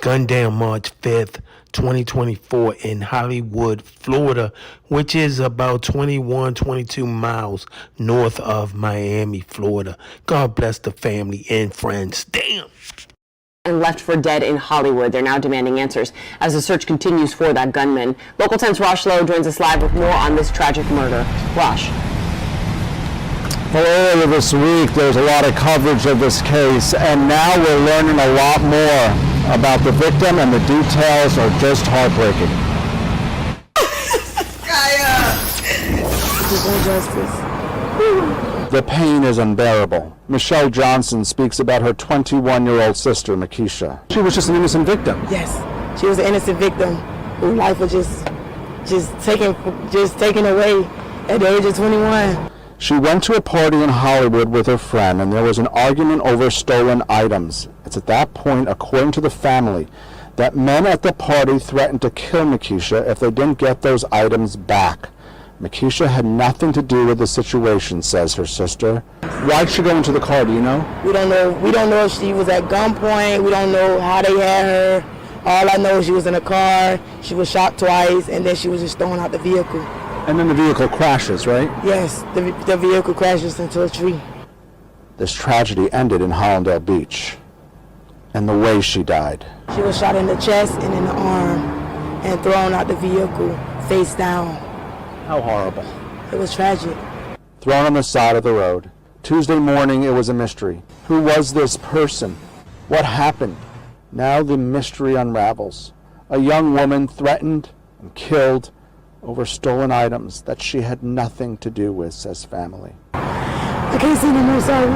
gunned down March 5th, 2024 in Hollywood, Florida, which is about 22 miles north of Miami, Florida. God bless the family and friends. Damn. And left for dead in Hollywood. They're now demanding answers as the search continues for that gunman. Local 10's Rosh Lowe joins us live with more on this tragic murder. Rosh. Well, earlier this week, there was a lot of coverage of this case, and now we're learning a lot more about the victim, and the details are just heartbreaking. The pain is unbearable. Michelle Johnson speaks about her 21-year-old sister, Mikesha. She was just an innocent victim. Yes, she was an innocent victim whose life was just taken away at the age of 21. She went to a party in Hollywood with her friend, and there was an argument over stolen items. It's at that point, according to the family, that men at the party threatened to kill Mikesha if they didn't get those items back. Mikesha had nothing to do with the situation, says her sister. Why'd she go into the car, do you know? We don't know. We don't know if she was at gunpoint. We don't know how they had her. All I know is she was in a car, she was shot twice, and then she was just thrown out the vehicle. And then the vehicle crashes, right? Yes, the vehicle crashes into a tree. This tragedy ended in Hallandale Beach, and the way she died. She was shot in the chest and in the arm and thrown out the vehicle, face down. How horrible. It was tragic. Thrown on the side of the road. Tuesday morning, it was a mystery. Who was this person? What happened? Now the mystery unravels. A young woman threatened and killed over stolen items that she had nothing to do with, says family. I can't see no more, sorry.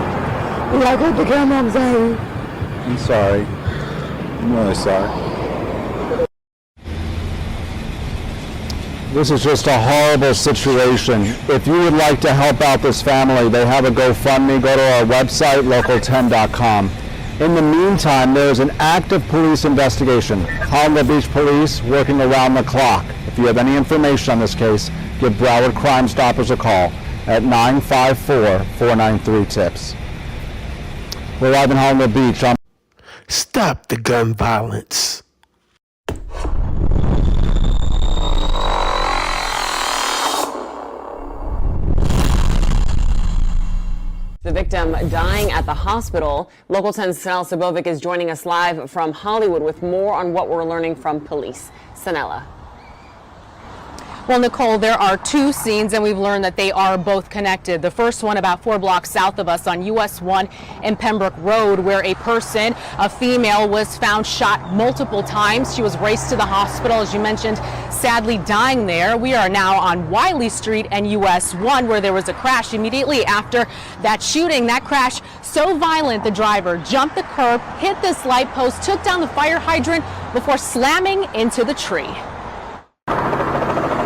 We gotta go to the camera, I'm sorry. I'm sorry. I'm really sorry. This is just a horrible situation. If you would like to help out this family, they have a GoFundMe. Go to our website, local10.com. In the meantime, there is an active police investigation. Hallandale Beach Police working around the clock. If you have any information on this case, give Broward Crime Stoppers a call at 954-493-TIPS. We're live in Hallandale Beach. Stop the gun violence. The victim dying at the hospital. Local 10's Sanella Sabovic is joining us live from Hollywood with more on what we're learning from police. Sanella. Well, Nicole, there are two scenes, and we've learned that they are both connected. The first one about 4 blocks south of us on US 1 and Pembroke Road, where a person, a female, was found shot multiple times. She was raced to the hospital, as you mentioned, sadly dying there. We are now on Wiley Street and US 1, where there was a crash immediately after that shooting. That crash so violent, the driver jumped the curb, hit this light post, took down the fire hydrant before slamming into the tree.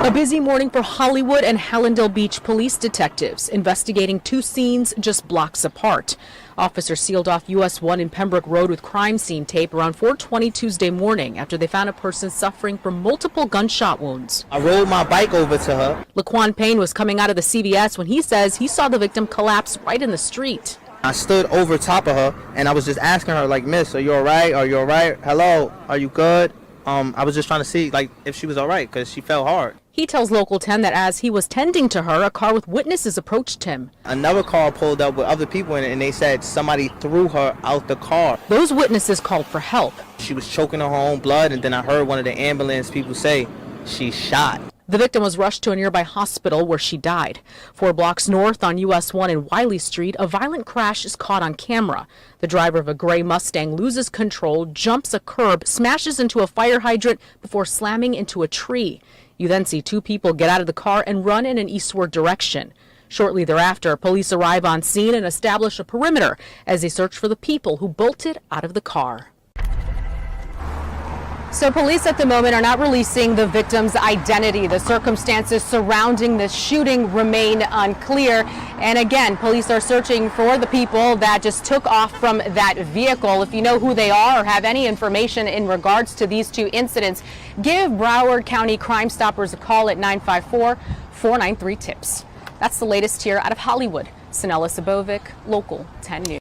A busy morning for Hollywood and Hallandale Beach police detectives investigating two scenes just blocks apart. Officers sealed off US 1 and Pembroke Road with crime scene tape around 4:20 Tuesday morning after they found a person suffering from multiple gunshot wounds. I rode my bike over to her. Laquan Payne was coming out of the CVS when he says he saw the victim collapse right in the street. I stood over top of her and I was just asking her, like, "Miss, are you all right? Are you all right? Hello, are you good?" I was just trying to see, like, if she was all right, because she fell hard. He tells Local 10 that as he was tending to her, a car with witnesses approached him. Another car pulled up with other people in it, and they said somebody threw her out the car. Those witnesses called for help. She was choking on her own blood, and then I heard one of the ambulance people say she's shot. The victim was rushed to a nearby hospital where she died. 4 blocks north on US 1 and Wiley Street, a violent crash is caught on camera. The driver of a gray Mustang loses control, jumps a curb, smashes into a fire hydrant before slamming into a tree. You then see 2 people get out of the car and run in an eastward direction. Shortly thereafter, police arrive on scene and establish a perimeter as they search for the people who bolted out of the car. So police at the moment are not releasing the victim's identity. The circumstances surrounding this shooting remain unclear. And again, police are searching for the people that just took off from that vehicle. If you know who they are or have any information in regards to these 2 incidents, give Broward County Crime Stoppers a call at 954-493-TIPS. That's the latest here out of Hollywood. Sanella Sabovic, Local 10 News.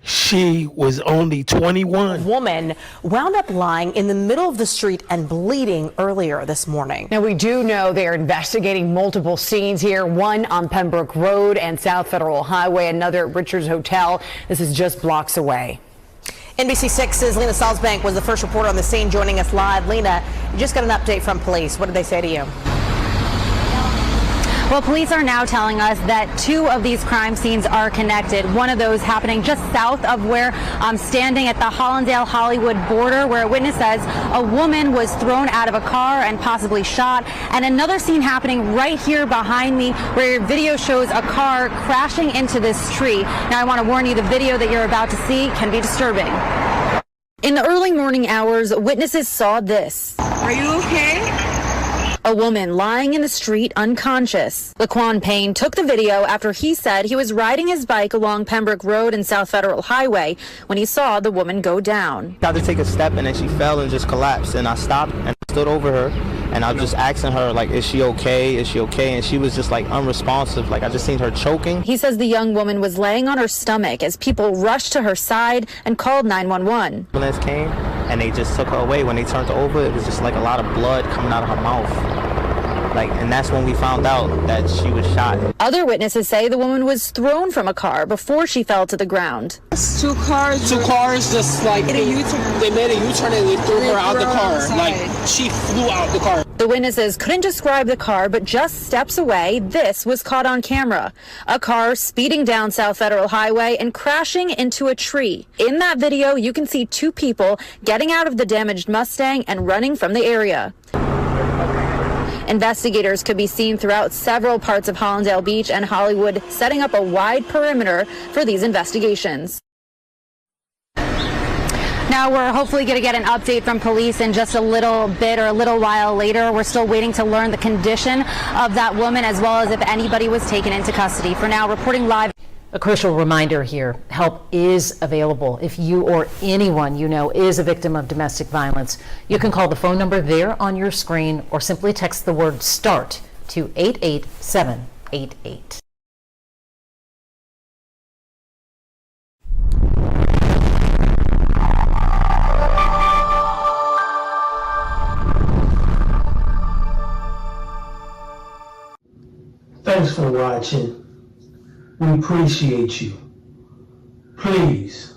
She was only 21. Woman wound up lying in the middle of the street and bleeding earlier this morning. Now, we do know they are investigating multiple scenes here, one on Pembroke Road and South Federal Highway, another at Richards Hotel. This is just blocks away. NBC6's Lena Salzbank was the first reporter on the scene, joining us live. Lena, you just got an update from police. What did they say to you? Well, police are now telling us that 2 of these crime scenes are connected. One of those happening just south of where I'm standing at the Hallandale-Hollywood border, where a witness says a woman was thrown out of a car and possibly shot. And another scene happening right here behind me, where video shows a car crashing into this tree. Now, I want to warn you, the video that you're about to see can be disturbing. In the early morning hours, witnesses saw this. Are you okay? A woman lying in the street unconscious. Laquan Payne took the video after he said he was riding his bike along Pembroke Road and South Federal Highway when he saw the woman go down. I tried to take a step and then she fell and just collapsed, and I stopped and stood over her and I was just asking her, like, is she okay? Is she okay? And she was just like unresponsive. Like, I just seen her choking. He says the young woman was laying on her stomach as people rushed to her side and called 911. Ambulance came and they just took her away. When they turned her over, it was just like a lot of blood coming out of her mouth. And that's when we found out that she was shot. Other witnesses say the woman was thrown from a car before she fell to the ground. 2 cars. 2 cars just like they made a U-turn and they threw her out the car. Like she flew out the car. The witnesses couldn't describe the car, but just steps away, this was caught on camera. A car speeding down South Federal Highway and crashing into a tree. In that video, you can see 2 people getting out of the damaged Mustang and running from the area. Investigators could be seen throughout several parts of Hallandale Beach and Hollywood, setting up a wide perimeter for these investigations. Now we're hopefully going to get an update from police in just a little bit or a little while later. We're still waiting to learn the condition of that woman as well as if anybody was taken into custody. For now, reporting live. A crucial reminder here, help is available. If you or anyone you know is a victim of domestic violence, you can call the phone number there on your screen or simply text the word START to 88788. Thanks for watching. We appreciate you. Please